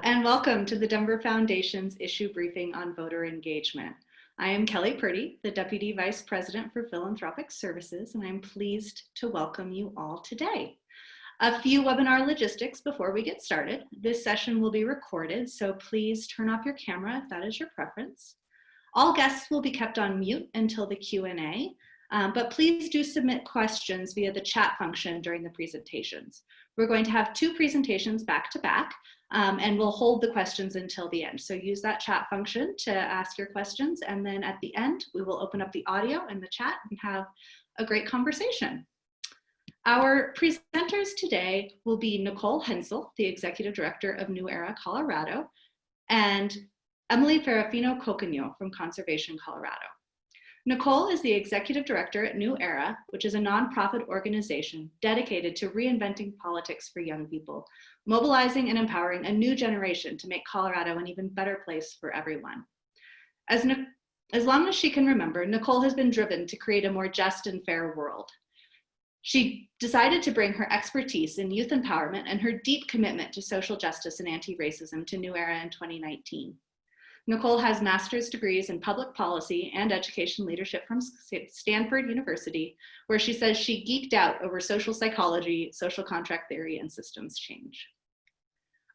and welcome to the Denver Foundation's issue briefing on voter engagement. I am Kelly Purdy, the Deputy Vice President for Philanthropic Services, and I'm pleased to welcome you all today. A few webinar logistics before we get started. This session will be recorded, so please turn off your camera if that is your preference. All guests will be kept on mute until the Q&A, but please do submit questions via the chat function during the presentations. We're going to have two presentations back to back, and we'll hold the questions until the end. So use that chat function to ask your questions, and then at the end, we will open up the audio and the chat and have a great conversation. Our presenters today will be Nicole Hensel, the Executive Director of New Era, Colorado, and Emily Ferrafino-Cocaño from Conservation, Colorado. Nicole is the Executive Director at New Era, which is a nonprofit organization dedicated to reinventing politics for young people, mobilizing and empowering a new generation to make Colorado an even better place for everyone. As long as she can remember, Nicole has been driven to create a more just and fair world. She decided to bring her expertise in youth empowerment and her deep commitment to social justice and anti-racism to New Era in 2019. Nicole has master's degrees in public policy and education leadership from Stanford University, where she says she geeked out over social psychology, social contract theory, and systems change.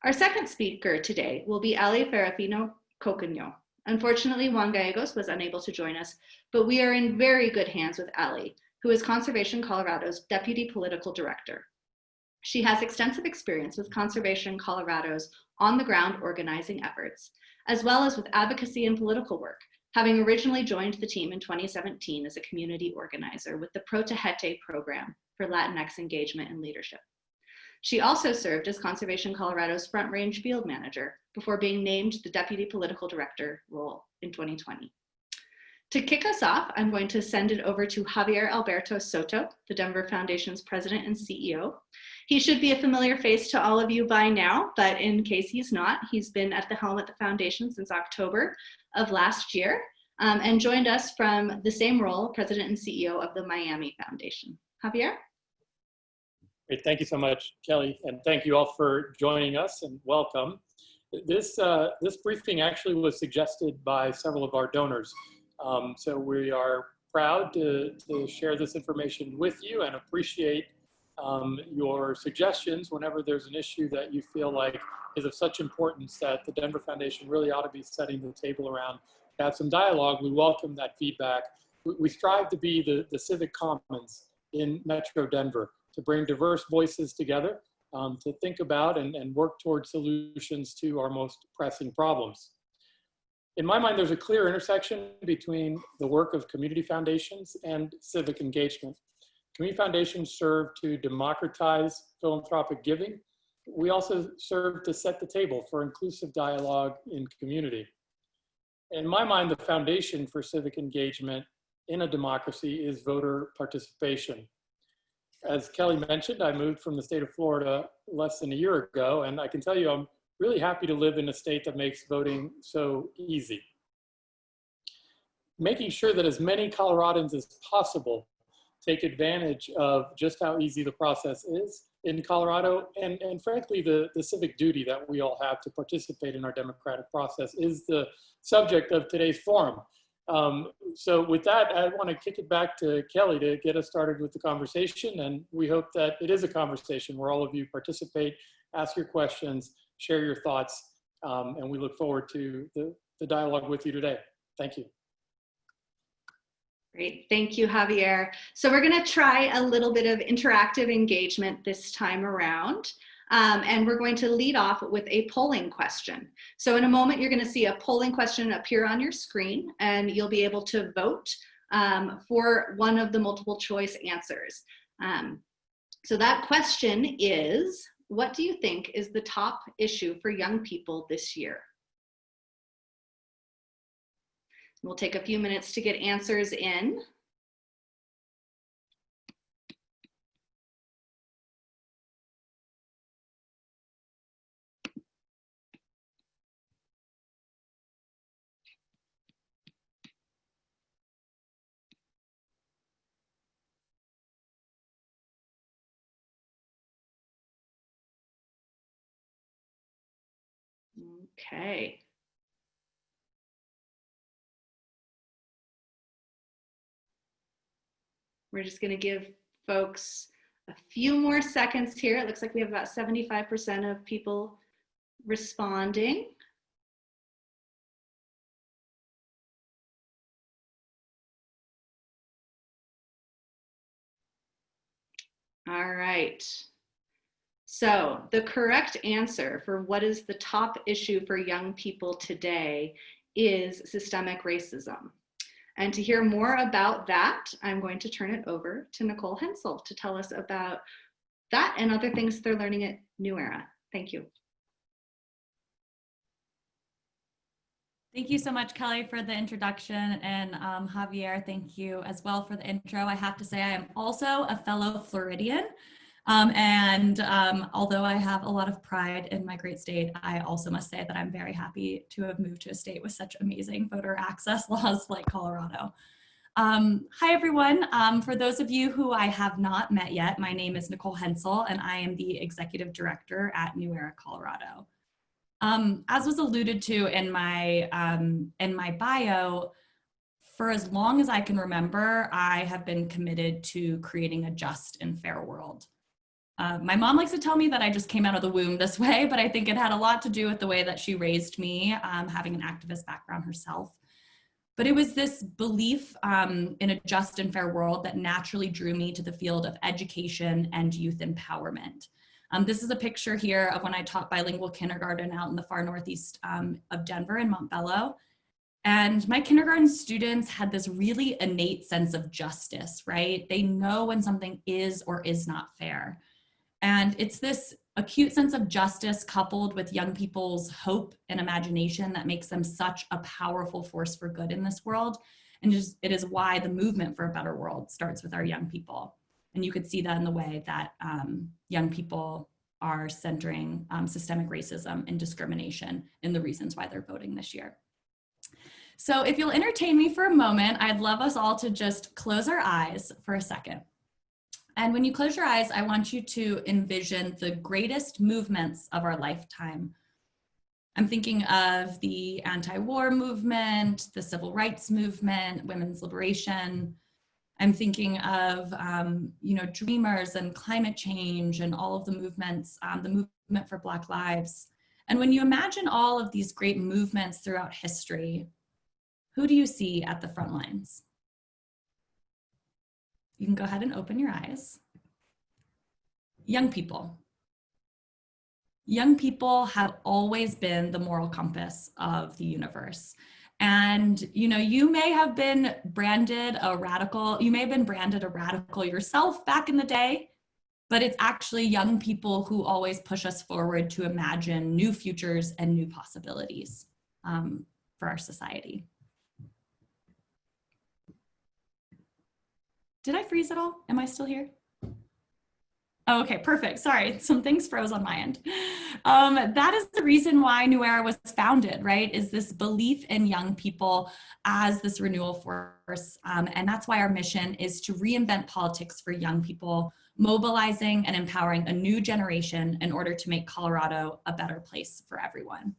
Our second speaker today will be Ali Ferrafino-Cocaño. Unfortunately, Juan Gallegos was unable to join us, but we are in very good hands with Ali, who is Conservation Colorado's Deputy Political Director. She has extensive experience with Conservation Colorado's on-the-ground organizing efforts, as well as with advocacy and political work, having originally joined the team in 2017 as a community organizer with the Protégete program for Latinx engagement and leadership. She also served as Conservation Colorado's Front Range Field Manager before being named the Deputy Political Director role in 2020. To kick us off, I'm going to send it over to Javier Alberto Soto, the Denver Foundation's President and CEO. He should be a familiar face to all of you by now, but in case he's not, he's been at the helm at the Foundation since October of last year and joined us from the same role, President and CEO of the Miami Foundation. Javier? Great, thank you so much, Kelly, and thank you all for joining us and welcome. This briefing actually was suggested by several of our donors. So we are proud to share this information with you and appreciate your suggestions whenever there's an issue that you feel like is of such importance that the Denver Foundation really ought to be setting the table around to have some dialogue. We welcome that feedback. We strive to be the civic commons in Metro Denver, to bring diverse voices together, to think about and work towards solutions to our most pressing problems. In my mind, there's a clear intersection between the work of community foundations and civic engagement. Community foundations serve to democratize philanthropic giving. We also serve to set the table for inclusive dialogue in community. In my mind, the foundation for civic engagement in a democracy is voter participation. As Kelly mentioned, I moved from the state of Florida less than a year ago, and I can tell you I'm really happy to live in a state that makes voting so easy. Making sure that as many Coloradans as possible take advantage of just how easy the process is in Colorado, and frankly, the civic duty that we all have to participate in our democratic process is the subject of today's forum. So with that, I want to kick it back to Kelly to get us started with the conversation, and we hope that it is a conversation where all of you participate, ask your questions, share your thoughts, and we look forward to the dialogue with you today. Thank you. Great, thank you, Javier. So we're going to try a little bit of interactive engagement this time around, and we're going to lead off with a polling question. So in a moment, you're going to see a polling question appear on your screen, and you'll be able to vote for one of the multiple choice answers. So that question is, what do you think is the top issue for young people this year? We'll take a few minutes to get answers in. Okay. We're just going to give folks a few more seconds here. It looks like we have about 75% of people responding. All right. So the correct answer for what is the top issue for young people today is systemic racism. And to hear more about that, I'm going to turn it over to Nicole Hensel to tell us about that and other things they're learning at New Era. Thank you. Thank you so much, Kelly, for the introduction, and Javier, thank you as well for the intro. I have to say I am also a fellow Floridian, although I have a lot of pride in my great state, I also must say that I'm very happy to have moved to a state with such amazing voter access laws like Colorado. Hi, everyone. For those of you who I have not met yet, my name is Nicole Hensel, and I am the Executive Director at New Era, Colorado. As was alluded to in my bio, for as long as I can remember, I have been committed to creating a just and fair world. My mom likes to tell me that I just came out of the womb this way, but I think it had a lot to do with the way that she raised me, having an activist background herself. But it was this belief in a just and fair world that naturally drew me to the field of education and youth empowerment. This is a picture here of when I taught bilingual kindergarten out in the far northeast of Denver in Montbello. And my kindergarten students had this really innate sense of justice, right? They know when something is or is not fair. And it's this acute sense of justice coupled with young people's hope and imagination that makes them such a powerful force for good in this world. And it is why the movement for a better world starts with our young people. And you could see that in the way that young people are centering systemic racism and discrimination in the reasons why they're voting this year. So if you'll entertain me for a moment, I'd love us all to just close our eyes for a second. And when you close your eyes, I want you to envision the greatest movements of our lifetime. I'm thinking of the anti-war movement, the civil rights movement, women's liberation. I'm thinking of, dreamers and climate change and all of the movements, the movement for Black lives. And when you imagine all of these great movements throughout history, who do you see at the front lines? You can go ahead and open your eyes. Young people. Young people have always been the moral compass of the universe. And you may have been branded a radical, yourself back in the day, but it's actually young people who always push us forward to imagine new futures and new possibilities for our society. Did I freeze at all? Am I still here? Oh, okay, perfect. Sorry, some things froze on my end. That is the reason why New Era was founded, right? Is this belief in young people as this renewal force. And that's why our mission is to reinvent politics for young people, mobilizing and empowering a new generation in order to make Colorado a better place for everyone.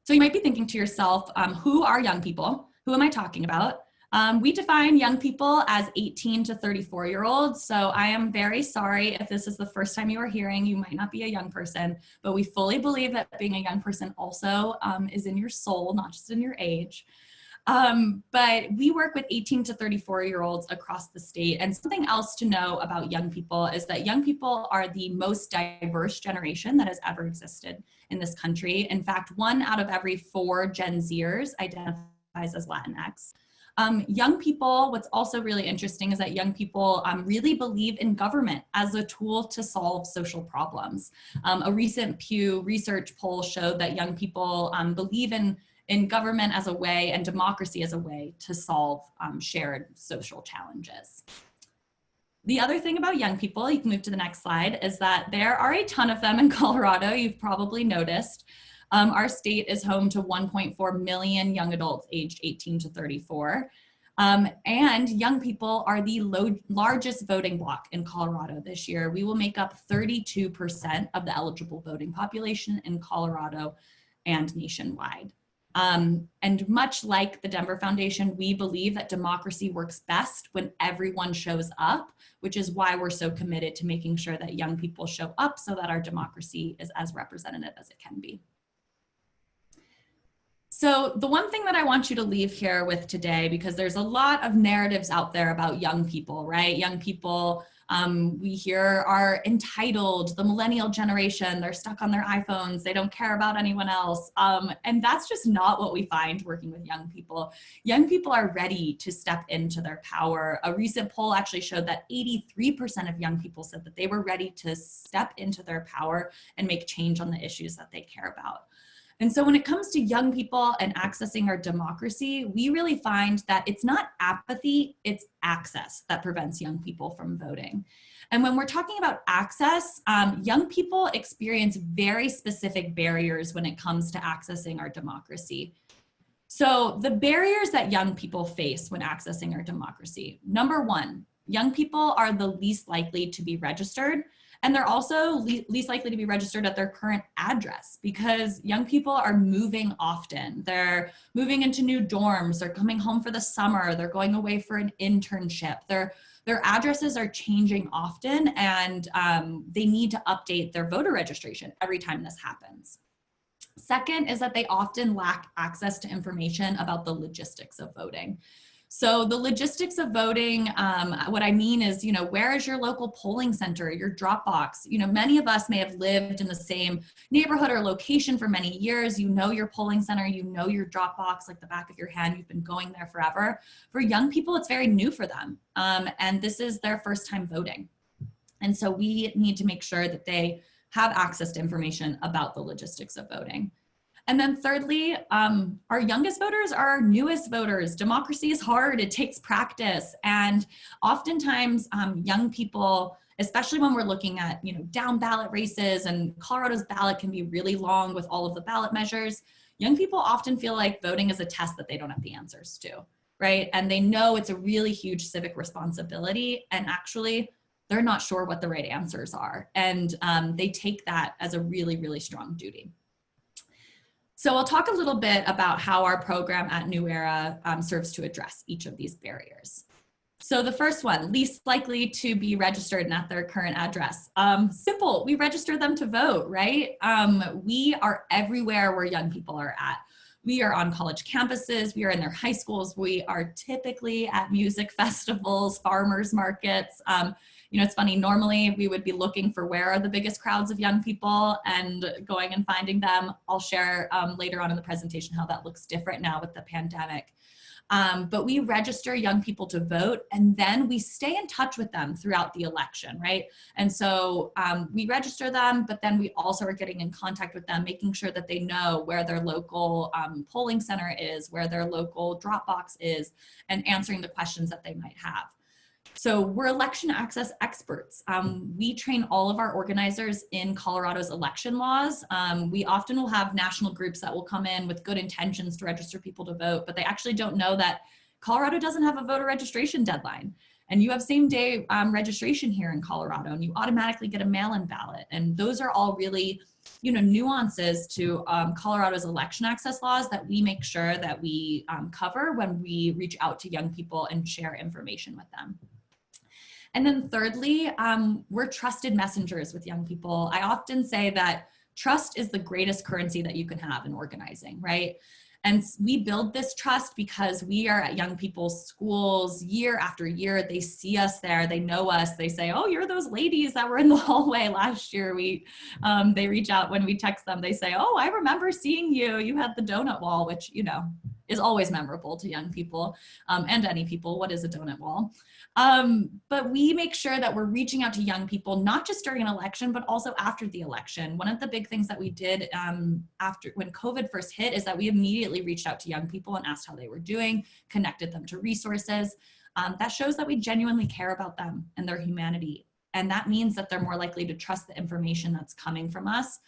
So you might be thinking to yourself, who are young people? Who am I talking about? We define young people as 18 to 34-year-olds. So I am very sorry if this is the first time you are hearing, you might not be a young person, but we fully believe that being a young person also is in your soul, not just in your age. But we work with 18 to 34-year-olds across the state. And something else to know about young people is that young people are the most diverse generation that has ever existed in this country. In fact, 1 out of every 4 Gen Zers identifies as Latinx. Young people, what's also really interesting is that young people really believe in government as a tool to solve social problems. A recent Pew Research poll showed that young people believe in government as a way and democracy as a way to solve shared social challenges. The other thing about young people, you can move to the next slide, is that there are a ton of them in Colorado, you've probably noticed. Our state is home to 1.4 million young adults aged 18 to 34. And young people are the largest voting bloc in Colorado this year. We will make up 32% of the eligible voting population in Colorado and nationwide. And much like the Denver Foundation, we believe that democracy works best when everyone shows up, which is why we're so committed to making sure that young people show up so that our democracy is as representative as it can be. So the one thing that I want you to leave here with today, because there's a lot of narratives out there about young people, right? Young people, we hear are entitled, the millennial generation, they're stuck on their iPhones, they don't care about anyone else. And that's just not what we find working with young people. Young people are ready to step into their power. A recent poll actually showed that 83% of young people said that they were ready to step into their power and make change on the issues that they care about. And so when it comes to young people and accessing our democracy, we really find that it's not apathy, it's access that prevents young people from voting. And when we're talking about access, young people experience very specific barriers when it comes to accessing our democracy. So the barriers that young people face when accessing our democracy: number one, young people are the least likely to be registered. And they're also least likely to be registered at their current address, because young people are moving often. They're moving into new dorms, they're coming home for the summer, they're going away for an internship. Their addresses are changing often, and they need to update their voter registration every time this happens. Second is that they often lack access to information about the logistics of voting. So the logistics of voting, what I mean is, where is your local polling center, your drop box? Many of us may have lived in the same neighborhood or location for many years. You know your polling center, you know your drop box like the back of your hand. You've been going there forever. For young people, it's very new for them. And this is their first time voting. And so we need to make sure that they have access to information about the logistics of voting. And then thirdly, our youngest voters are our newest voters. Democracy is hard, it takes practice. And oftentimes young people, especially when we're looking at down ballot races, and Colorado's ballot can be really long with all of the ballot measures, young people often feel like voting is a test that they don't have the answers to, right? And they know it's a really huge civic responsibility, and actually they're not sure what the right answers are. And they take that as a really, really strong duty. So I'll talk a little bit about how our program at New Era serves to address each of these barriers. So the first one, least likely to be registered and at their current address. Simple, we register them to vote, right? We are everywhere where young people are at. We are on college campuses, we are in their high schools, we are typically at music festivals, farmers markets. It's funny, normally we would be looking for where are the biggest crowds of young people and going and finding them. I'll share later on in the presentation how that looks different now with the pandemic. But we register young people to vote, and then we stay in touch with them throughout the election, right? And so we register them, but then we also are getting in contact with them, making sure that they know where their local polling center is, where their local drop box is, and answering the questions that they might have. So we're election access experts. We train all of our organizers in Colorado's election laws. We often will have national groups that will come in with good intentions to register people to vote, but they actually don't know that Colorado doesn't have a voter registration deadline. And you have same day registration here in Colorado, and you automatically get a mail-in ballot. And those are all really nuances to Colorado's election access laws that we make sure that we cover when we reach out to young people and share information with them. And then thirdly, we're trusted messengers with young people. I often say that trust is the greatest currency that you can have in organizing, right? And we build this trust because we are at young people's schools year after year. They see us there, they know us, they say, oh, you're those ladies that were in the hallway last year. They reach out when we text them, they say, oh, I remember seeing you, you had the donut wall, which, is always memorable to young people and any people. What is a donut wall? But we make sure that we're reaching out to young people, not just during an election, but also after the election. One of the big things that we did after when COVID first hit is that we immediately reached out to young people and asked how they were doing, connected them to resources. That shows that we genuinely care about them and their humanity. And that means that they're more likely to trust the information that's coming from us,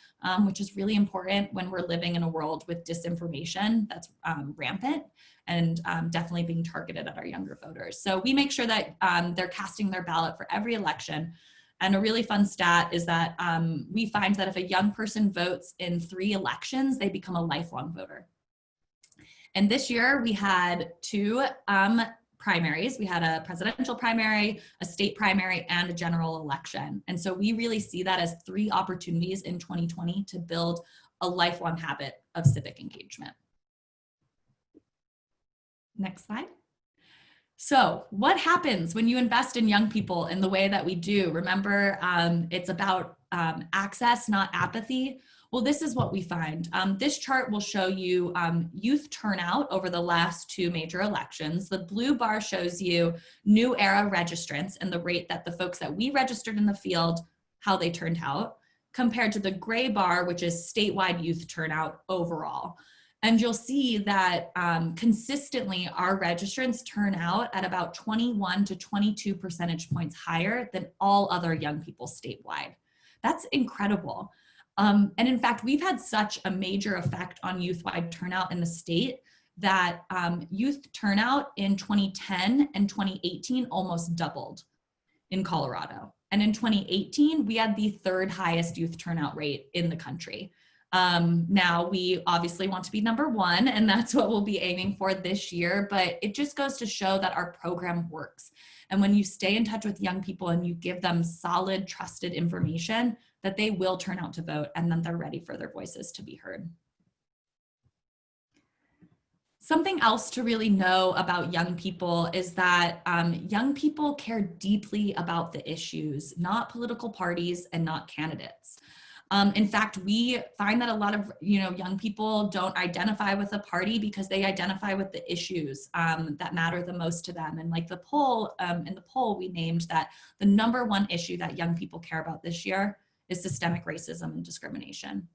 which is really important when we're living in a world with disinformation that's rampant and definitely being targeted at our younger voters. So we make sure that they're casting their ballot for every election. And a really fun stat is that we find that if a young person votes in 3 elections, they become a lifelong voter. And this year we had 2 primaries. We had a presidential primary, a state primary, and a general election. And so we really see that as 3 opportunities in 2020 to build a lifelong habit of civic engagement. Next slide. So what happens when you invest in young people in the way that we do? Remember, it's about access, not apathy. Well, this is what we find. This chart will show you youth turnout over the last 2 major elections. The blue bar shows you new era registrants and the rate that the folks that we registered in the field, how they turned out, compared to the gray bar, which is statewide youth turnout overall. And you'll see that consistently our registrants turn out at about 21 to 22 percentage points higher than all other young people statewide. That's incredible. And in fact, we've had such a major effect on youth-wide turnout in the state that youth turnout in 2010 and 2018 almost doubled in Colorado. And in 2018, we had the 3rd highest youth turnout rate in the country. Now we obviously want to be number 1, and that's what we'll be aiming for this year, but it just goes to show that our program works. And when you stay in touch with young people and you give them solid, trusted information, that they will turn out to vote and then they're ready for their voices to be heard. Something else to really know about young people is that young people care deeply about the issues, not political parties and not candidates. In fact, we find that a lot of young people don't identify with a party because they identify with the issues that matter the most to them. And like the poll, in the poll, we named that the #1 issue that young people care about this year is systemic racism and discrimination,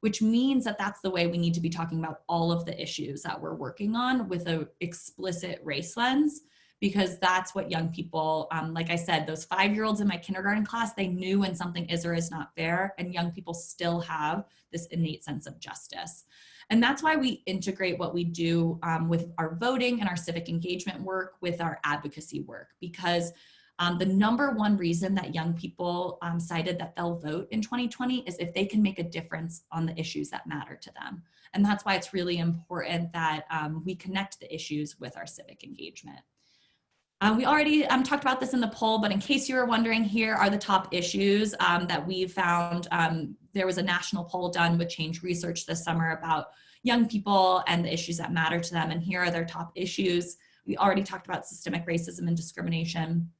which means that that's the way we need to be talking about all of the issues that we're working on with an explicit race lens, because that's what young people, like I said, those 5-year-olds in my kindergarten class, they knew when something is or is not fair, and young people still have this innate sense of justice. And that's why we integrate what we do with our voting and our civic engagement work with our advocacy work, because the #1 reason that young people cited that they'll vote in 2020 is if they can make a difference on the issues that matter to them. And that's why it's really important that we connect the issues with our civic engagement. We already talked about this in the poll, but in case you were wondering, here are the top issues that we found. There was a national poll done with Change Research this summer about young people and the issues that matter to them. And here are their top issues. We already talked about systemic racism and discrimination,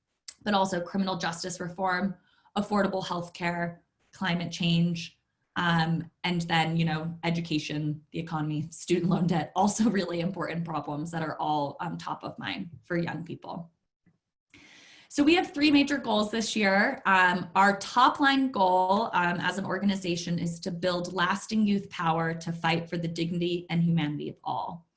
but also criminal justice reform, affordable healthcare, climate change, and then, education, the economy, student loan debt, also really important problems that are all top of mind for young people. So we have 3 major goals this year. Our top line goal as an organization is to build lasting youth power to fight for the dignity and humanity of all.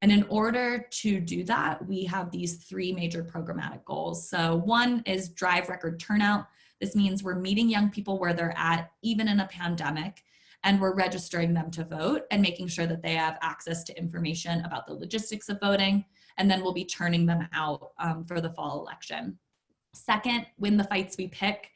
And in order to do that, we have these 3 major programmatic goals. So 1 is drive record turnout. This means we're meeting young people where they're at, even in a pandemic, and we're registering them to vote and making sure that they have access to information about the logistics of voting, and then we'll be turning them out for the fall election. 2nd, win the fights we pick.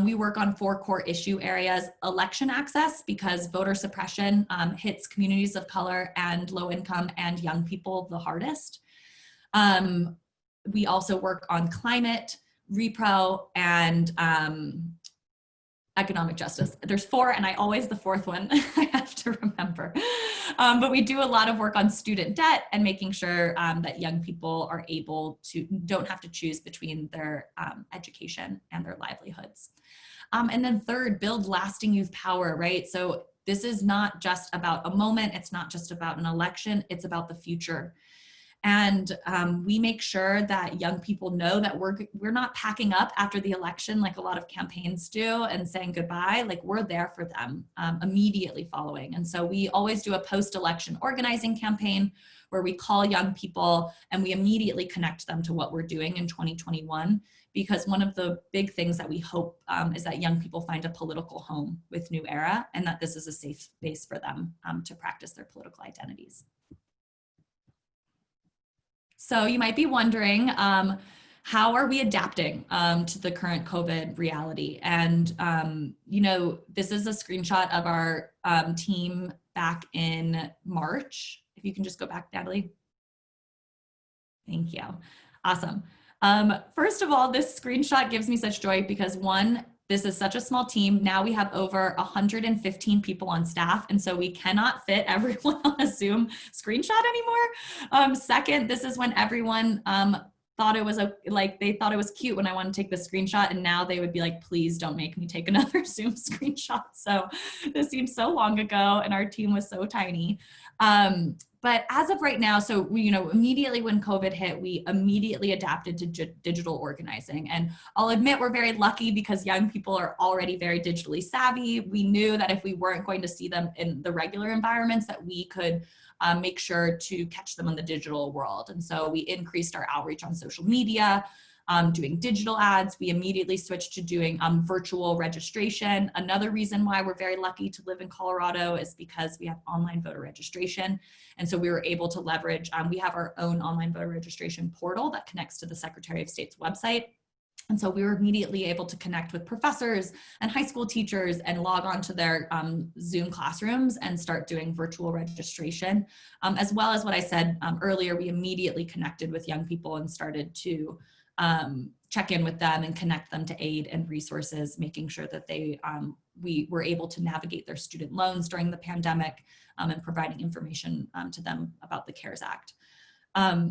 We work on 4 core issue areas: election access, because voter suppression hits communities of color and low income and young people the hardest. We also work on climate, repro, and economic justice. There's 4, and the 4th one I have to remember. But we do a lot of work on student debt and making sure that young people are don't have to choose between their education and their livelihoods. And then 3rd, build lasting youth power, right? So this is not just about a moment. It's not just about an election. It's about the future. And we make sure that young people know that we're not packing up after the election like a lot of campaigns do and saying goodbye. Like, we're there for them immediately following. And so we always do a post-election organizing campaign where we call young people and we immediately connect them to what we're doing in 2021, because one of the big things that we hope is that young people find a political home with New Era, and that this is a safe space for them to practice their political identities. So you might be wondering, how are we adapting to the current COVID reality? And, you know, this is a screenshot of our team back in March. If you can just go back, Natalie. Thank you. Awesome. First of all, this screenshot gives me such joy because one, this is such a small team. Now we have over 115 people on staff, and so we cannot fit everyone on a Zoom screenshot anymore. Second, this is when everyone thought it was they thought it was cute when I wanted to take the screenshot, and now they would be like, please don't make me take another Zoom screenshot. So this seems so long ago, and our team was so tiny. But as of right now, so we, you know, immediately when COVID hit, we immediately adapted to digital organizing. And I'll admit we're very lucky because young people are already very digitally savvy. We knew that if we weren't going to see them in the regular environments, that we could make sure to catch them in the digital world. And so we increased our outreach on social media, doing digital ads. We immediately switched to doing virtual registration. Another reason why we're very lucky to live in Colorado is because we have online voter registration. And so we were able to leverage, we have our own online voter registration portal that connects to the Secretary of State's website. And so we were immediately able to connect with professors and high school teachers and log on to their Zoom classrooms and start doing virtual registration. As well as what I said earlier, we immediately connected with young people and started to check in with them and connect them to aid and resources, making sure that we were able to navigate their student loans during the pandemic and providing information to them about the CARES Act.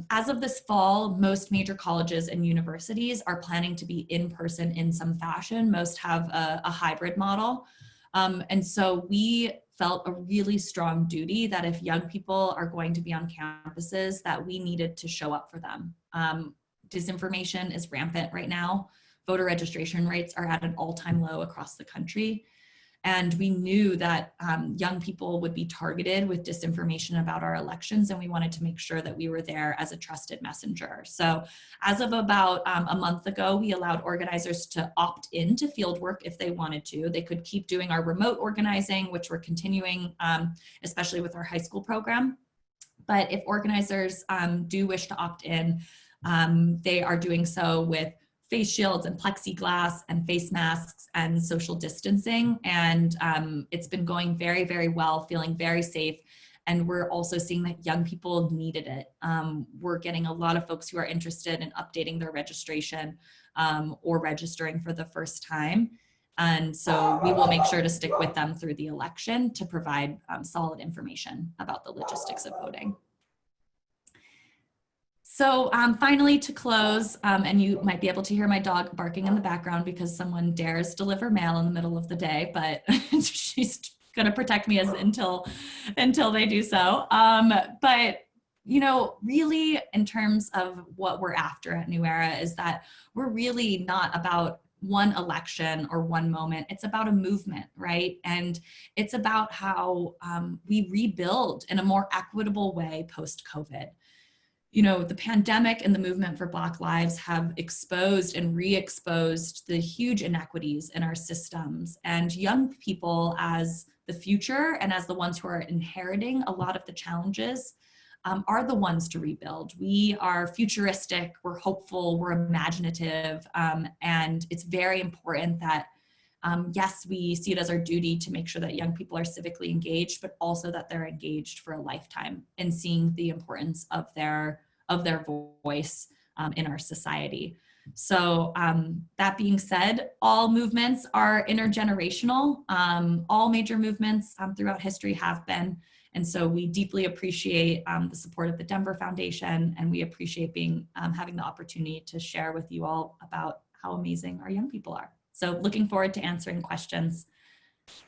As of this fall, most major colleges and universities are planning to be in person in some fashion. Most have a hybrid model. And so we felt a really strong duty that if young people are going to be on campuses, that we needed to show up for them. Disinformation is rampant right now. Voter registration rates are at an all-time low across the country. And we knew that young people would be targeted with disinformation about our elections, and we wanted to make sure that we were there as a trusted messenger. So as of about a month ago, we allowed organizers to opt into fieldwork if they wanted to. They could keep doing our remote organizing, which we're continuing, especially with our high school program. But if organizers do wish to opt in, they are doing so with face shields and plexiglass and face masks and social distancing. And it's been going very, very well, feeling very safe. And we're also seeing that young people needed it. We're getting a lot of folks who are interested in updating their registration or registering for the first time. And so we will make sure to stick with them through the election to provide solid information about the logistics of voting. So finally, to close, and you might be able to hear my dog barking in the background because someone dares deliver mail in the middle of the day, but she's gonna protect me until they do so. But you know, really in terms of what we're after at New Era is that we're really not about one election or one moment. It's about a movement, right? And it's about how we rebuild in a more equitable way post-COVID. You know, the pandemic and the movement for Black lives have exposed and re-exposed the huge inequities in our systems, and young people as the future and as the ones who are inheriting a lot of the challenges are the ones to rebuild. We are futuristic, we're hopeful, we're imaginative, and it's very important that yes, we see it as our duty to make sure that young people are civically engaged, but also that they're engaged for a lifetime in seeing the importance of their voice in our society. So that being said, all movements are intergenerational. All major movements throughout history have been. And so we deeply appreciate the support of the Denver Foundation, and we appreciate having the opportunity to share with you all about how amazing our young people are. So looking forward to answering questions,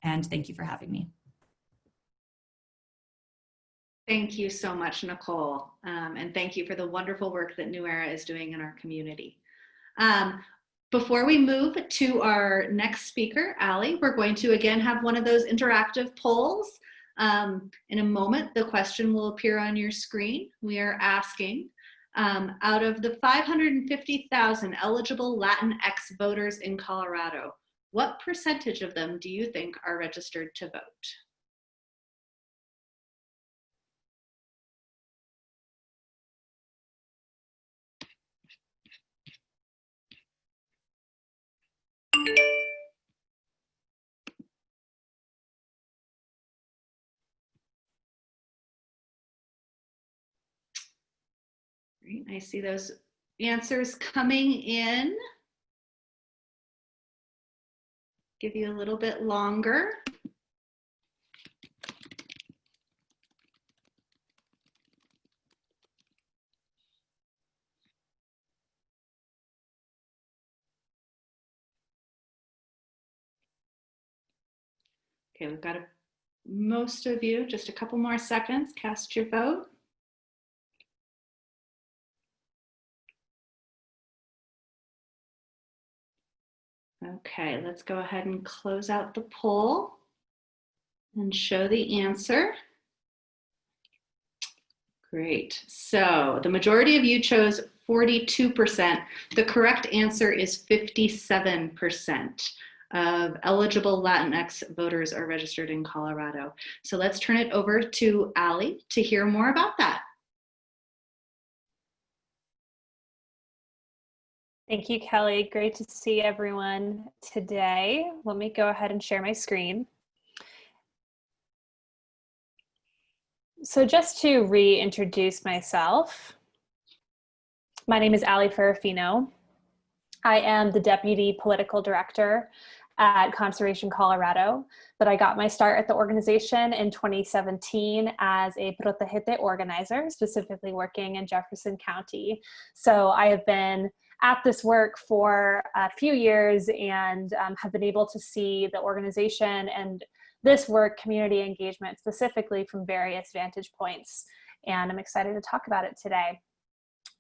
and thank you for having me. Thank you so much, Nicole. And thank you for the wonderful work that New Era is doing in our community. Before we move to our next speaker, Allie, we're going to again have one of those interactive polls. In a moment, the question will appear on your screen. We are asking, Out of the 550,000 eligible Latinx voters in Colorado, what percentage of them do you think are registered to vote? Great. I see those answers coming in. Give you a little bit longer. Okay, we've got most of you, just a couple more seconds, cast your vote. Okay, let's go ahead and close out the poll and show the answer. Great, so the majority of you chose 42%. The correct answer is 57% of eligible Latinx voters are registered in Colorado. So let's turn it over to Allie to hear more about that. Thank you, Kelly. Great to see everyone today. Let me go ahead and share my screen. So just to reintroduce myself, my name is Allie Ferrafino. I am the Deputy Political Director at Conservation Colorado, but I got my start at the organization in 2017 as a Protégete organizer, specifically working in Jefferson County. So I have been at this work for a few years and have been able to see the organization and this work, community engagement, specifically from various vantage points. And I'm excited to talk about it today.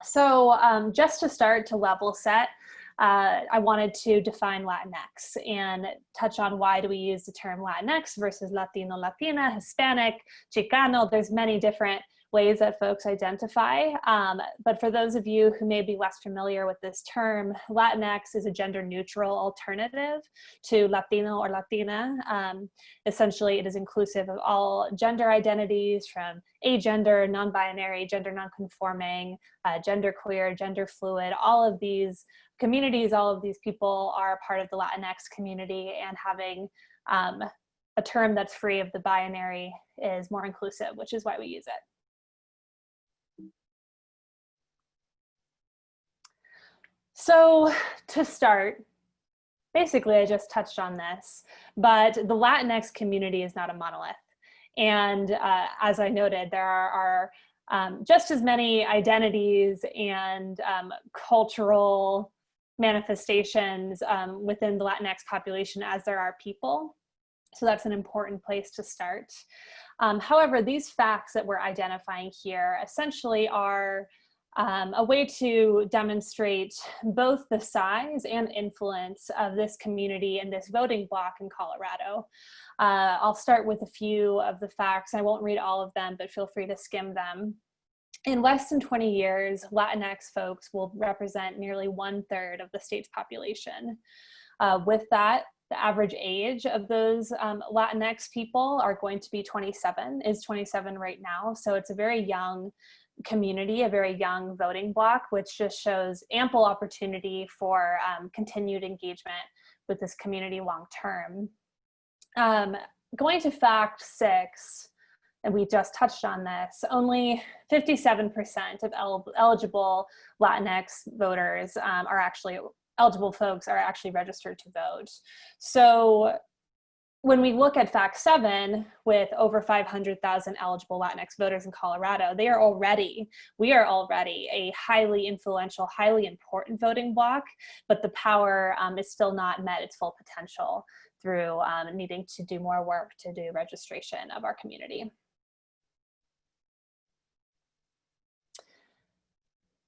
So just to start to level set, I wanted to define Latinx and touch on why do we use the term Latinx versus Latino, Latina, Hispanic, Chicano. There's many different ways that folks identify. But for those of you who may be less familiar with this term, Latinx is a gender neutral alternative to Latino or Latina. Essentially, it is inclusive of all gender identities from agender, non-binary, gender non-conforming, genderqueer, gender fluid. All of these communities, all of these people are part of the Latinx community, and having a term that's free of the binary is more inclusive, which is why we use it. So to start, basically I just touched on this, but the Latinx community is not a monolith. And as I noted, there are just as many identities and cultural manifestations within the Latinx population as there are people. So that's an important place to start. However, these facts that we're identifying here essentially are a way to demonstrate both the size and influence of this community and this voting bloc in Colorado. I'll start with a few of the facts. I won't read all of them, but feel free to skim them. In less than 20 years, Latinx folks will represent nearly 1/3 of the state's population. With that, the average age of those Latinx people are going to be 27, is 27 right now. So it's a very young community, a very young voting bloc, which just shows ample opportunity for continued engagement with this community long term. Going to fact 6, and we just touched on this, only 57% of eligible Latinx voters eligible folks are actually registered to vote. So when we look at fact 7, with over 500,000 eligible Latinx voters in Colorado, we are already a highly influential, highly important voting bloc, but the power is still not met its full potential through needing to do more work to do registration of our community.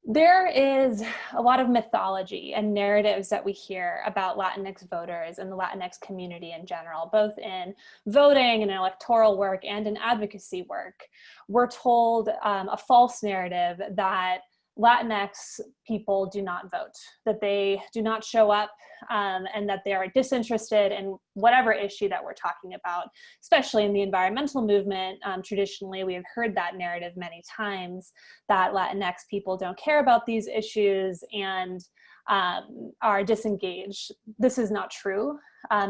There is a lot of mythology and narratives that we hear about Latinx voters and the Latinx community in general, both in voting and electoral work and in advocacy work. We're told a false narrative that Latinx people do not vote, that they do not show up, and that they are disinterested in whatever issue that we're talking about, especially in the environmental movement. Traditionally, we have heard that narrative many times, that Latinx people don't care about these issues and are disengaged. This is not true.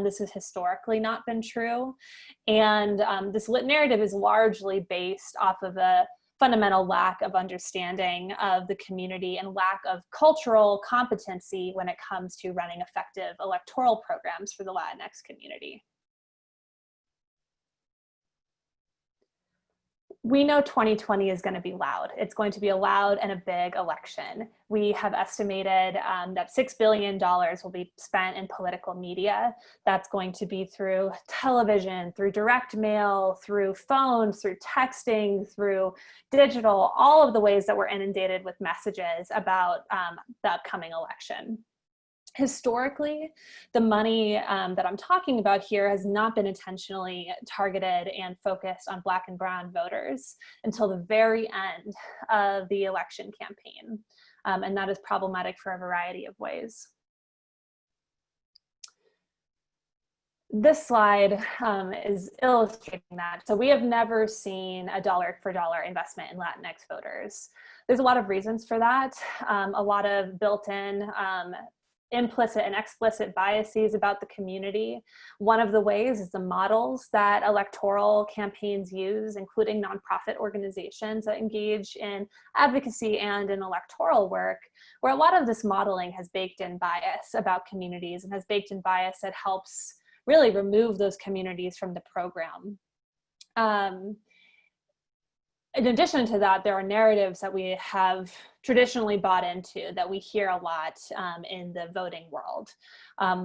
This has historically not been true. And this narrative is largely based off of a fundamental lack of understanding of the community and lack of cultural competency when it comes to running effective electoral programs for the Latinx community. We know 2020 is going to be loud. It's going to be a loud and a big election. We have estimated that $6 billion will be spent in political media. That's going to be through television, through direct mail, through phones, through texting, through digital, all of the ways that we're inundated with messages about the upcoming election. Historically, the money that I'm talking about here has not been intentionally targeted and focused on Black and Brown voters until the very end of the election campaign. And that is problematic for a variety of ways. This slide is illustrating that. So we have never seen a dollar for dollar investment in Latinx voters. There's a lot of reasons for that. A lot of built-in implicit and explicit biases about the community. One of the ways is the models that electoral campaigns use, including nonprofit organizations that engage in advocacy and in electoral work, where a lot of this modeling has baked in bias about communities and has baked in bias that helps really remove those communities from the program. In addition to that, there are narratives that we have traditionally bought into that we hear a lot in the voting world.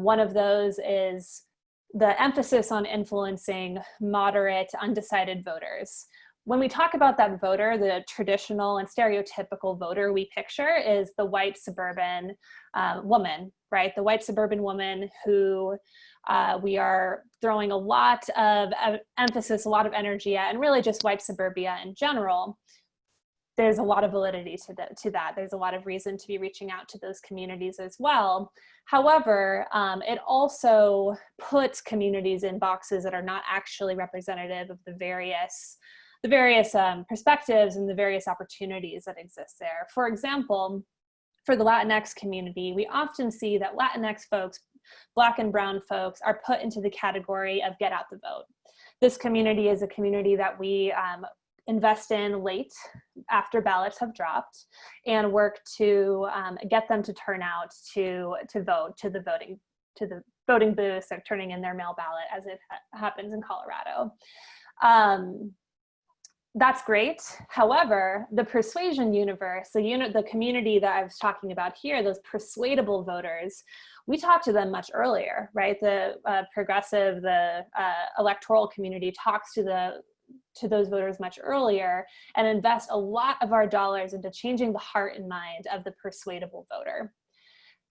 One of those is the emphasis on influencing moderate, undecided voters. When we talk about that voter, the traditional and stereotypical voter we picture is the white suburban woman, right? The white suburban woman who we are throwing a lot of emphasis, a lot of energy at, and really just white suburbia in general. There's a lot of validity to that. There's a lot of reason to be reaching out to those communities as well. However, it also puts communities in boxes that are not actually representative of the various perspectives and the various opportunities that exist there. For example, for the Latinx community, we often see that Latinx folks, Black and Brown folks, are put into the category of get out the vote. This community is a community that we invest in late after ballots have dropped and work to get them to turn out to vote, to the voting booths, or turning in their mail ballot as it happens in Colorado. That's great. However, the persuasion universe, the community that I was talking about here, those persuadable voters, we talk to them much earlier, right? The progressive, the electoral community talks to those voters much earlier and invest a lot of our dollars into changing the heart and mind of the persuadable voter.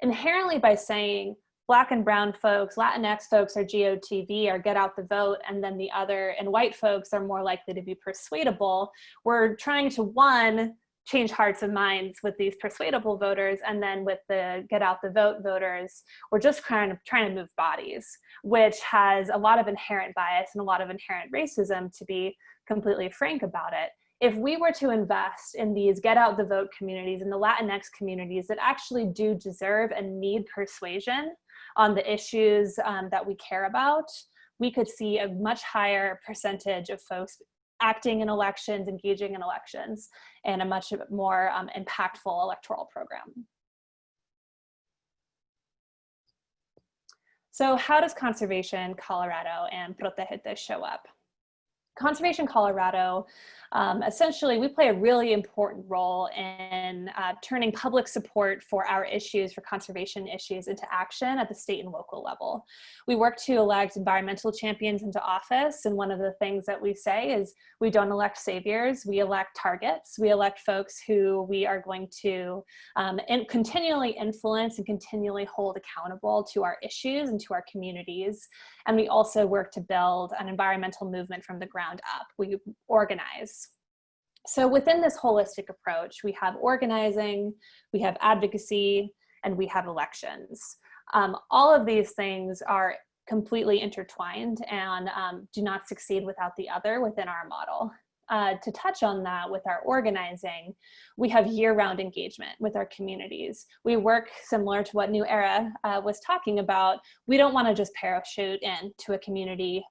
Inherently, by saying Black and Brown folks, Latinx folks are GOTV, or get out the vote, and then the other, and white folks are more likely to be persuadable, we're trying to, one, change hearts and minds with these persuadable voters, and then with the get out the vote voters, we're just kind of trying to move bodies, which has a lot of inherent bias and a lot of inherent racism, to be completely frank about it. If we were to invest in these get out the vote communities and the Latinx communities that actually do deserve and need persuasion on the issues that we care about, we could see a much higher percentage of folks acting in elections, engaging in elections, and a much more impactful electoral program. So how does Conservation Colorado and Protégete show up? Conservation Colorado, essentially, we play a really important role in turning public support for our issues, for conservation issues, into action at the state and local level. We work to elect environmental champions into office, and one of the things that we say is we don't elect saviors, we elect targets. We elect folks who we are going to continually influence and continually hold accountable to our issues and to our communities. And we also work to build an environmental movement from the ground up. We organize. So within this holistic approach, we have organizing, we have advocacy, and we have elections. All of these things are completely intertwined and do not succeed without the other within our model. To touch on that with our organizing, we have year-round engagement with our communities. We work similar to what New Era was talking about. We don't want to just parachute into a community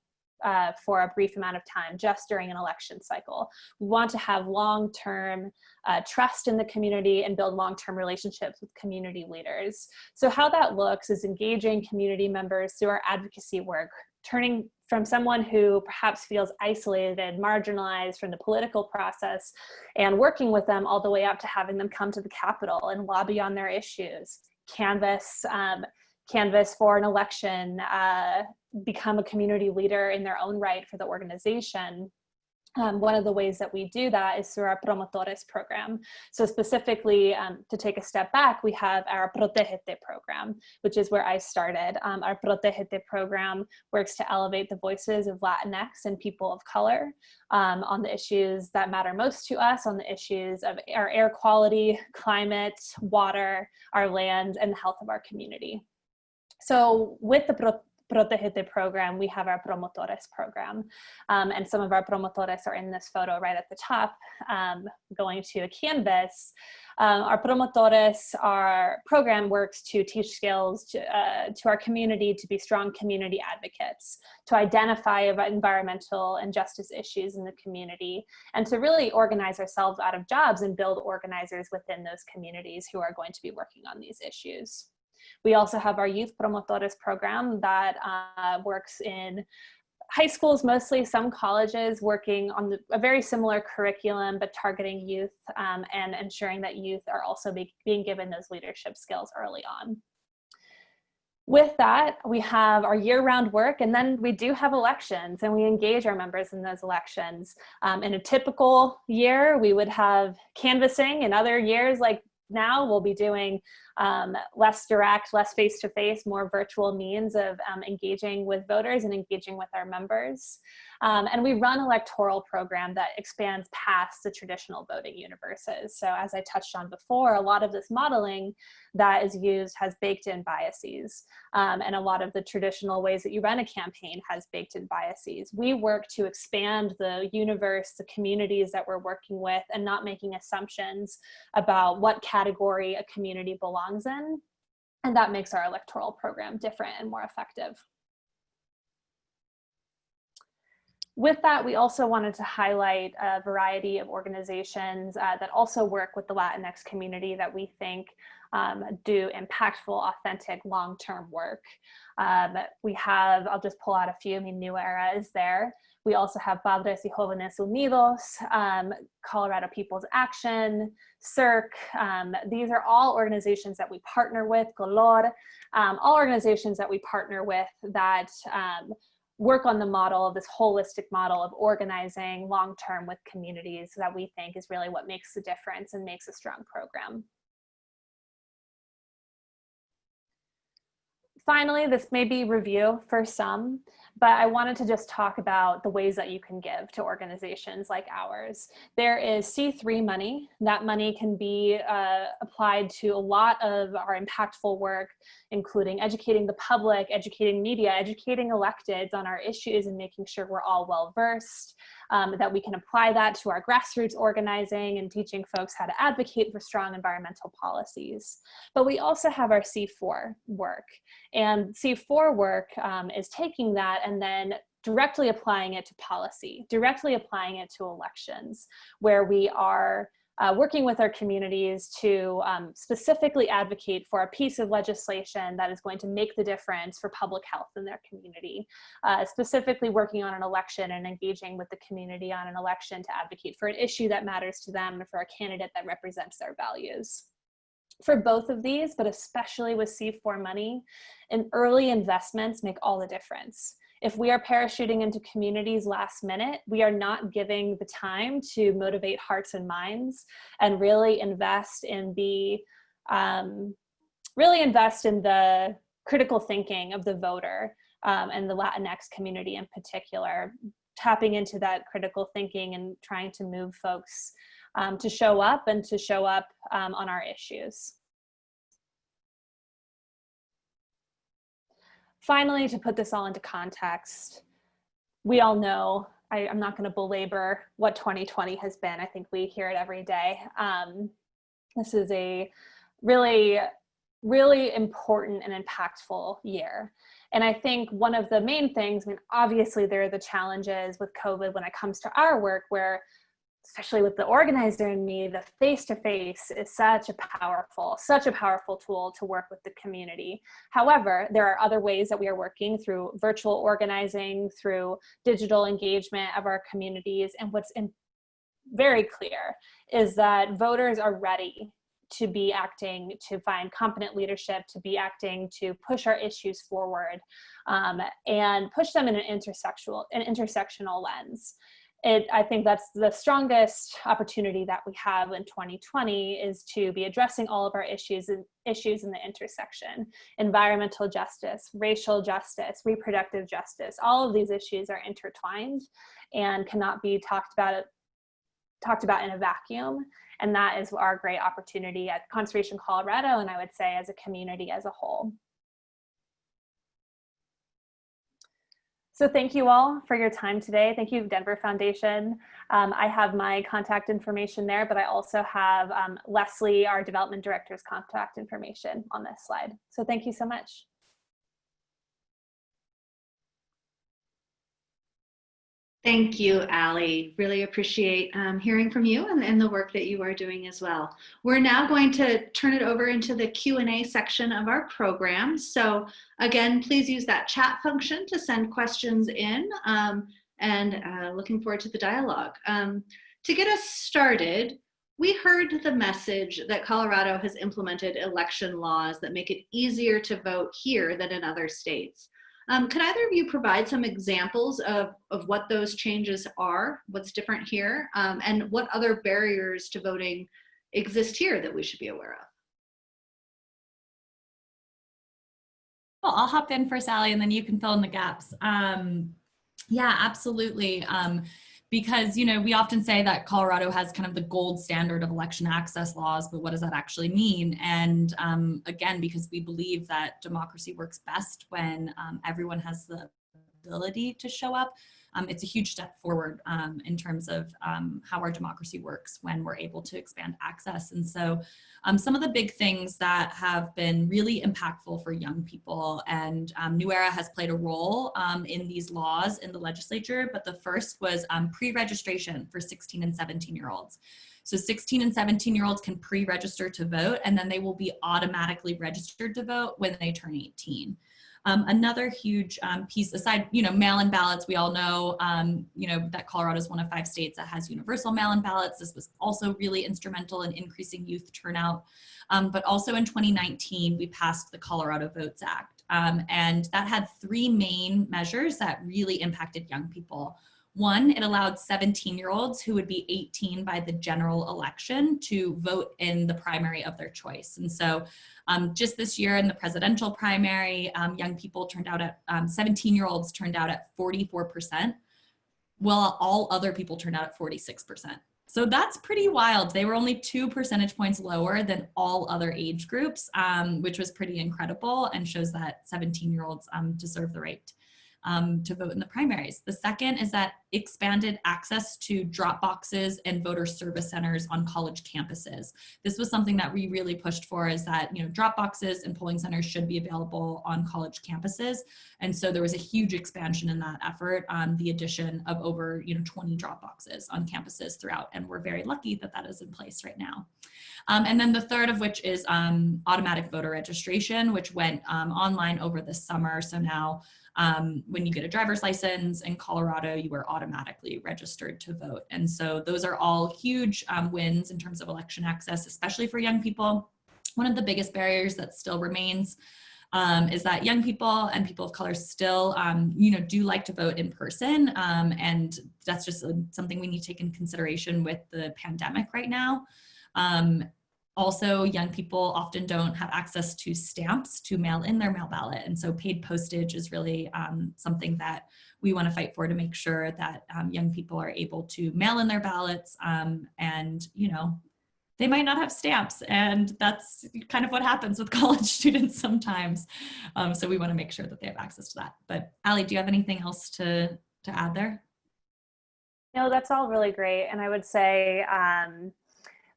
for a brief amount of time just during an election cycle. We want to have long-term trust in the community and build long-term relationships with community leaders. So how that looks is engaging community members through our advocacy work, turning from someone who perhaps feels isolated, marginalized from the political process, and working with them all the way up to having them come to the Capitol and lobby on their issues, canvass for an election, become a community leader in their own right for the organization. One of the ways that we do that is through our Promotores program. So specifically, to take a step back, we have our Protégete program, which is where I started. Our Protégete program works to elevate the voices of Latinx and people of color on the issues that matter most to us, on the issues of our air quality, climate, water, our land, and the health of our community. So with the Protégete program, we have our Promotores program. And some of our Promotores are in this photo right at the top, going to a canvas. Our Promotores, our program works to teach skills to our community to be strong community advocates, to identify environmental and justice issues in the community, and to really organize ourselves out of jobs and build organizers within those communities who are going to be working on these issues. We also have our Youth Promotores program that works in high schools mostly, some colleges, working on a very similar curriculum, but targeting youth and ensuring that youth are also being given those leadership skills early on. With that, we have our year-round work, and then we do have elections, and we engage our members in those elections. In a typical year, we would have canvassing. In other years, like now, we'll be doing less direct, less face-to-face, more virtual means of engaging with voters and engaging with our members. And we run an electoral program that expands past the traditional voting universes. So as I touched on before, a lot of this modeling that is used has baked in biases. And a lot of the traditional ways that you run a campaign has baked in biases. We work to expand the universe, the communities that we're working with, and not making assumptions about what category a community belongs in. And that makes our electoral program different and more effective. With that, we also wanted to highlight a variety of organizations that also work with the Latinx community that we think do impactful, authentic, long-term work. We have, I'll just pull out a few. I mean, New Era is there. We also have Padres y Jóvenes Unidos, Colorado People's Action, CIRC. These are all organizations that we partner with, Color, all organizations that we partner with that work on the model of this holistic model of organizing long-term with communities that we think is really what makes the difference and makes a strong program. Finally, this may be review for some, but I wanted to just talk about the ways that you can give to organizations like ours. There is C3 money. That money can be applied to a lot of our impactful work, including educating the public, educating media, educating electeds on our issues and making sure we're all well-versed, that we can apply that to our grassroots organizing and teaching folks how to advocate for strong environmental policies. But we also have our C4 work. And C4 work is taking that and then directly applying it to policy, directly applying it to elections, where we are working with our communities to specifically advocate for a piece of legislation that is going to make the difference for public health in their community, specifically working on an election and engaging with the community on an election to advocate for an issue that matters to them and for a candidate that represents their values. For both of these, but especially with C4 money, and early investments make all the difference. If we are parachuting into communities last minute, we are not giving the time to motivate hearts and minds and really invest in the critical thinking of the voter and the Latinx community in particular. tapping into that critical thinking and trying to move folks to show up and to show up on our issues. Finally, to put this all into context, we all know, I'm not going to belabor what 2020 has been. I think we hear it every day. This is a really, really important and impactful year. And I think one of the main things, I mean, obviously there are the challenges with COVID when it comes to our work, where, especially with the organizer in me, the face-to-face is such a powerful tool to work with the community. However, there are other ways that we are working through virtual organizing, through digital engagement of our communities. And what's very clear is that voters are ready to be acting, to find competent leadership, to be acting, to push our issues forward, and push them in an intersectional lens. I think that's the strongest opportunity that we have in 2020, is to be addressing all of our issues in the intersection. Environmental justice, racial justice, reproductive justice, all of these issues are intertwined and cannot be talked about in a vacuum. And that is our great opportunity at Conservation Colorado, and I would say as a community as a whole. So thank you all for your time today. Thank you, Denver Foundation. I have my contact information there, but I also have Leslie, our development director's contact information on this slide. So thank you so much. Thank you, Allie. Really appreciate hearing from you and the work that you are doing as well. We're now going to turn it over into the Q&A section of our program. So again, please use that chat function to send questions in, and looking forward to the dialogue. To get us started, we heard the message that Colorado has implemented election laws that make it easier to vote here than in other states. Could either of you provide some examples of what those changes are, what's different here, and what other barriers to voting exist here that we should be aware of? Well, I'll hop in for Sally, and then you can fill in the gaps. Yeah, absolutely. Because, you know, we often say that Colorado has kind of the gold standard of election access laws, but what does that actually mean? And again, because we believe that democracy works best when everyone has the ability to show up, it's a huge step forward in terms of how our democracy works when we're able to expand access. And so some of the big things that have been really impactful for young people, and New Era has played a role in these laws in the legislature, but the first was pre-registration for 16 and 17-year-olds. So 16 and 17-year-olds can pre-register to vote, and then they will be automatically registered to vote when they turn 18. Another huge piece, aside, you know, mail-in ballots, we all know, you know, that Colorado is one of 5 states that has universal mail-in ballots. This was also really instrumental in increasing youth turnout. But also in 2019, we passed the Colorado Votes Act. And that had 3 main measures that really impacted young people. One, it allowed 17-year-olds who would be 18 by the general election to vote in the primary of their choice. And so just this year in the presidential primary, young people turned out at, 17-year-olds turned out at 44%, while all other people turned out at 46%. So that's pretty wild. They were only 2 percentage points lower than all other age groups, which was pretty incredible and shows that 17-year-olds deserve the right to vote in the primaries. The second is that expanded access to drop boxes and voter service centers on college campuses. This was something that we really pushed for, is that, you know, drop boxes and polling centers should be available on college campuses. And so there was a huge expansion in that effort, the addition of over, you know, 20 drop boxes on campuses throughout. And we're very lucky that that is in place right now. And then the third of which is automatic voter registration, which went online over the summer. So now when you get a driver's license in Colorado, you are automatically registered to vote. And so those are all huge wins in terms of election access, especially for young people. One of the biggest barriers that still remains is that young people and people of color still, you know, do like to vote in person. And that's just something we need to take in consideration with the pandemic right now. Also, young people often don't have access to stamps to mail in their mail ballot. And so paid postage is really something that we want to fight for, to make sure that young people are able to mail in their ballots. And, you know, they might not have stamps, and that's kind of what happens with college students sometimes. So we want to make sure that they have access to that. But Allie, do you have anything else to add there? No, that's all really great. And I would say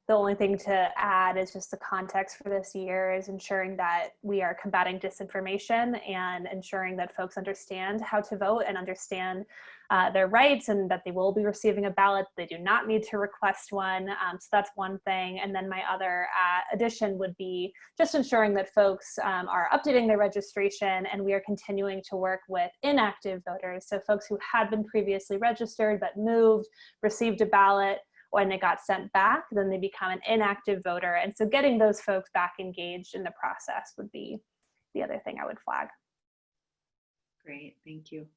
the only thing to add is just the context for this year is ensuring that we are combating disinformation and ensuring that folks understand how to vote and understand their rights, and that they will be receiving a ballot. They do not need to request one. So that's one thing. And then my other addition would be just ensuring that folks are updating their registration, and we are continuing to work with inactive voters. So folks who had been previously registered but moved, received a ballot, when it got sent back, then they become an inactive voter. And so getting those folks back engaged in the process would be the other thing I would flag. Great, thank you.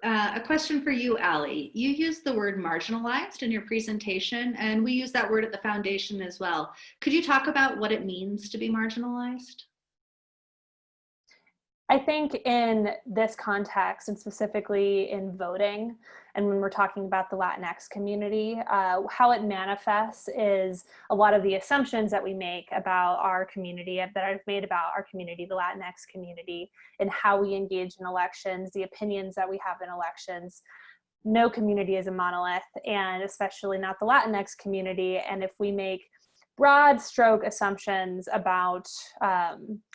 A question for you, Allie. You used the word marginalized in your presentation, and we use that word at the foundation as well. Could you talk about what it means to be marginalized? I think in this context, and specifically in voting, and when we're talking about the Latinx community, how it manifests is a lot of the assumptions that we make about our community, that I've made about our community, the Latinx community, and how we engage in elections, the opinions that we have in elections. No community is a monolith, and especially not the Latinx community. And if we make broad stroke assumptions about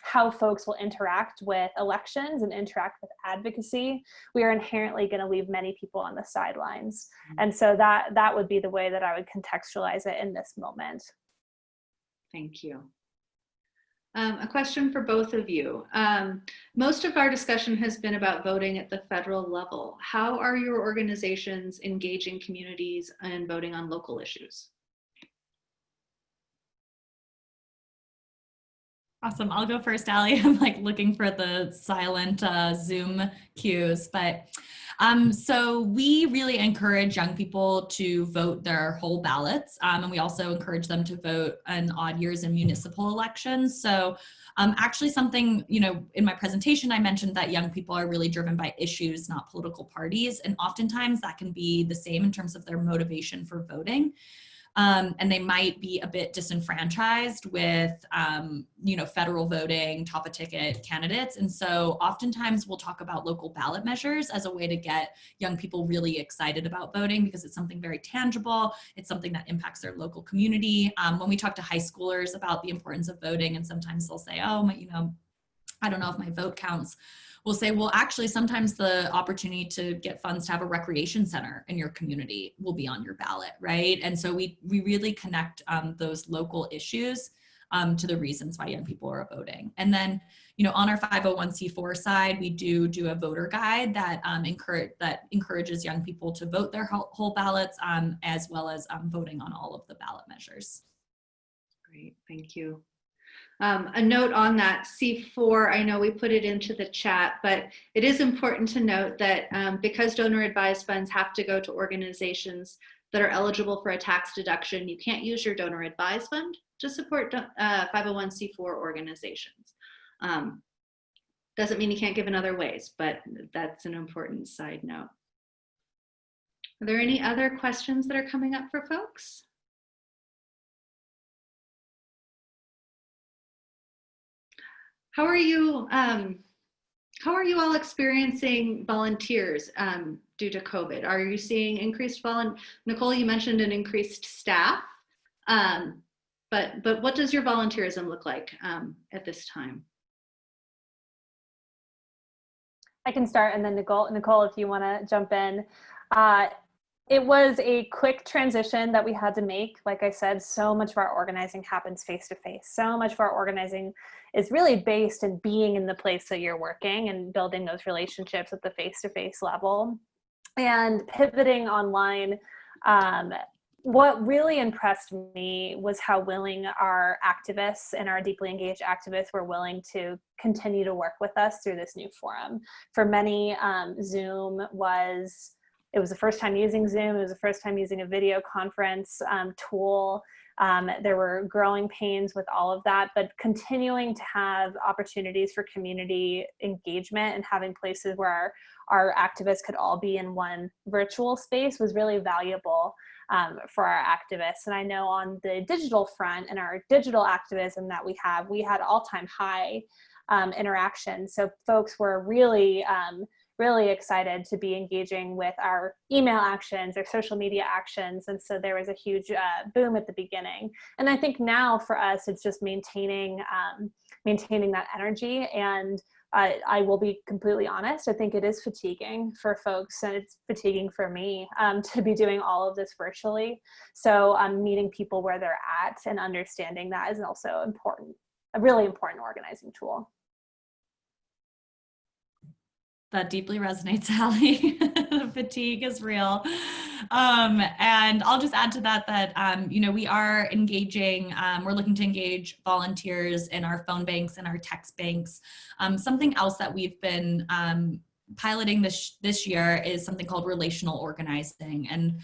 how folks will interact with elections and interact with advocacy, we are inherently going to leave many people on the sidelines. And so that would be the way that I would contextualize it in this moment. Thank you. A question for both of you. Most of our discussion has been about voting at the federal level. How are your organizations engaging communities and voting on local issues? Awesome. I'll go first, Allie. I'm like looking for the silent Zoom cues, but so we really encourage young people to vote their whole ballots, and we also encourage them to vote in odd years in municipal elections. So actually something, you know, in my presentation, I mentioned that young people are really driven by issues, not political parties. And oftentimes that can be the same in terms of their motivation for voting. And they might be a bit disenfranchised with, you know, federal voting, top of ticket candidates. And so oftentimes we'll talk about local ballot measures as a way to get young people really excited about voting, because it's something very tangible. It's something that impacts their local community. When we talk to high schoolers about the importance of voting, and sometimes they'll say, oh, you know, I don't know if my vote counts. We'll say, well, actually, sometimes the opportunity to get funds to have a recreation center in your community will be on your ballot, right? And so we really connect those local issues to the reasons why young people are voting. And then, you know, on our 501c4 side, we do a voter guide that encourages young people to vote their whole ballots, as well as voting on all of the ballot measures. Great, thank you. A note on that C4, I know we put it into the chat, but it is important to note that because donor advised funds have to go to organizations that are eligible for a tax deduction, you can't use your donor advised fund to support 501c4 organizations. Doesn't mean you can't give in other ways, but that's an important side note. Are there any other questions that are coming up for folks? How are you all experiencing volunteers due to COVID? Are you seeing increased Nicole, you mentioned an increased staff, but what does your volunteerism look like at this time? I can start, and then Nicole, if you want to jump in. It was a quick transition that we had to make. Like I said, so much of our organizing happens face-to-face. So much of our organizing is really based in being in the place that you're working and building those relationships at the face-to-face level. And pivoting online, what really impressed me was how willing our activists and our deeply engaged activists were willing to continue to work with us through this new forum. For many, Zoom was it was the first time using Zoom. It was the first time using a video conference tool. There were growing pains with all of that, but continuing to have opportunities for community engagement and having places where our activists could all be in one virtual space was really valuable for our activists. And I know on the digital front and our digital activism that we had all-time high interaction. So folks were really excited to be engaging with our email actions, our social media actions. And so there was a huge boom at the beginning. And I think now for us, it's just maintaining that energy. And I will be completely honest, I think it is fatiguing for folks, and it's fatiguing for me to be doing all of this virtually. So meeting people where they're at and understanding that is also important, a really important organizing tool. That deeply resonates, Allie. The fatigue is real. And I'll just add to that, you know, we are engaging, we're looking to engage volunteers in our phone banks and our text banks. Something else that we've been piloting this year is something called relational organizing. And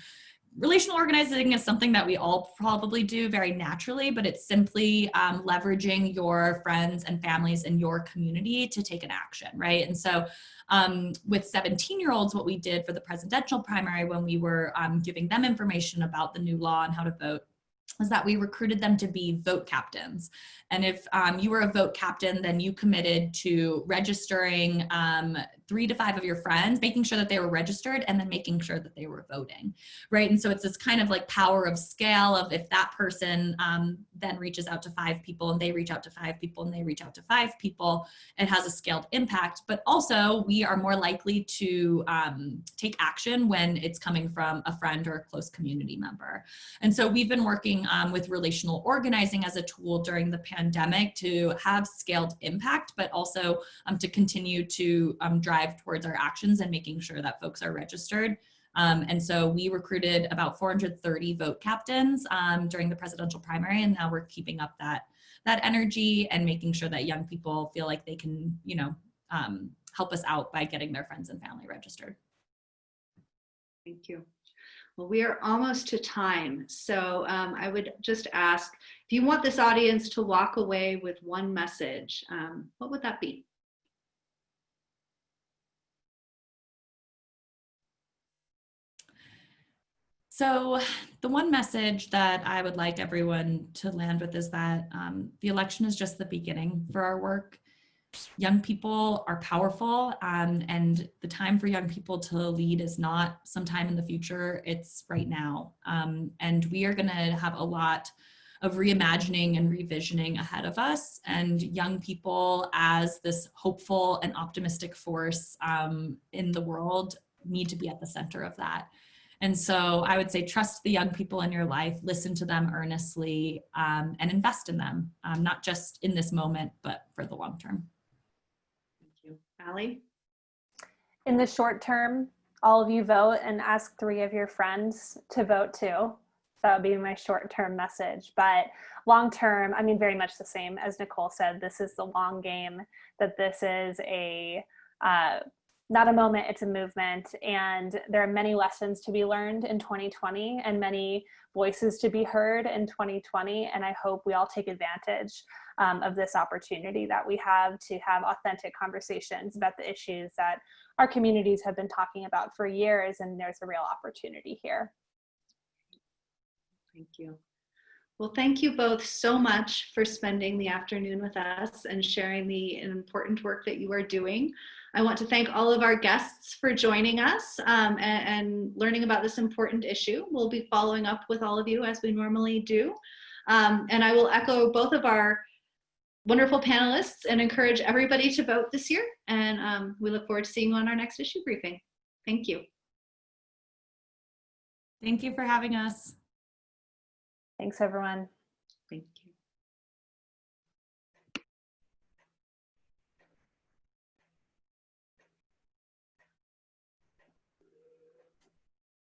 relational organizing is something that we all probably do very naturally, but it's simply leveraging your friends and families in your community to take an action, right? And so with 17-year-olds, what we did for the presidential primary when we were giving them information about the new law and how to vote is that we recruited them to be vote captains. And if you were a vote captain, then you committed to registering 3 to 5 of your friends, making sure that they were registered, and then making sure that they were voting, right? And so it's this kind of like power of scale of if that person then reaches out to 5 people and they reach out to 5 people and they reach out to 5 people, it has a scaled impact. But also we are more likely to take action when it's coming from a friend or a close community member. And so we've been working with relational organizing as a tool during the pandemic to have scaled impact, but also to continue to drive towards our actions and making sure that folks are registered. And so we recruited about 430 vote captains during the presidential primary, and now we're keeping up that energy and making sure that young people feel like they can, you know, help us out by getting their friends and family registered. Thank you. Well, we are almost to time. So I would just ask, if you want this audience to walk away with one message, what would that be? So the one message that I would like everyone to land with is that the election is just the beginning for our work. Young people are powerful, and the time for young people to lead is not sometime in the future, it's right now. And we are gonna have a lot of reimagining and revisioning ahead of us, and young people as this hopeful and optimistic force in the world need to be at the center of that. And so I would say trust the young people in your life, listen to them earnestly, and invest in them, not just in this moment, but for the long term. Thank you. Allie? In the short term, all of you vote and ask 3 of your friends to vote too. That would be my short-term message. But long-term, I mean, very much the same as Nicole said, this is the long game, that this is a, not a moment, it's a movement. And there are many lessons to be learned in 2020 and many voices to be heard in 2020. And I hope we all take advantage of this opportunity that we have to have authentic conversations about the issues that our communities have been talking about for years. And there's a real opportunity here. Thank you. Well, thank you both so much for spending the afternoon with us and sharing the important work that you are doing. I want to thank all of our guests for joining us and learning about this important issue. We'll be following up with all of you as we normally do. And I will echo both of our wonderful panelists and encourage everybody to vote this year. And we look forward to seeing you on our next issue briefing. Thank you. Thank you for having us. Thanks, everyone.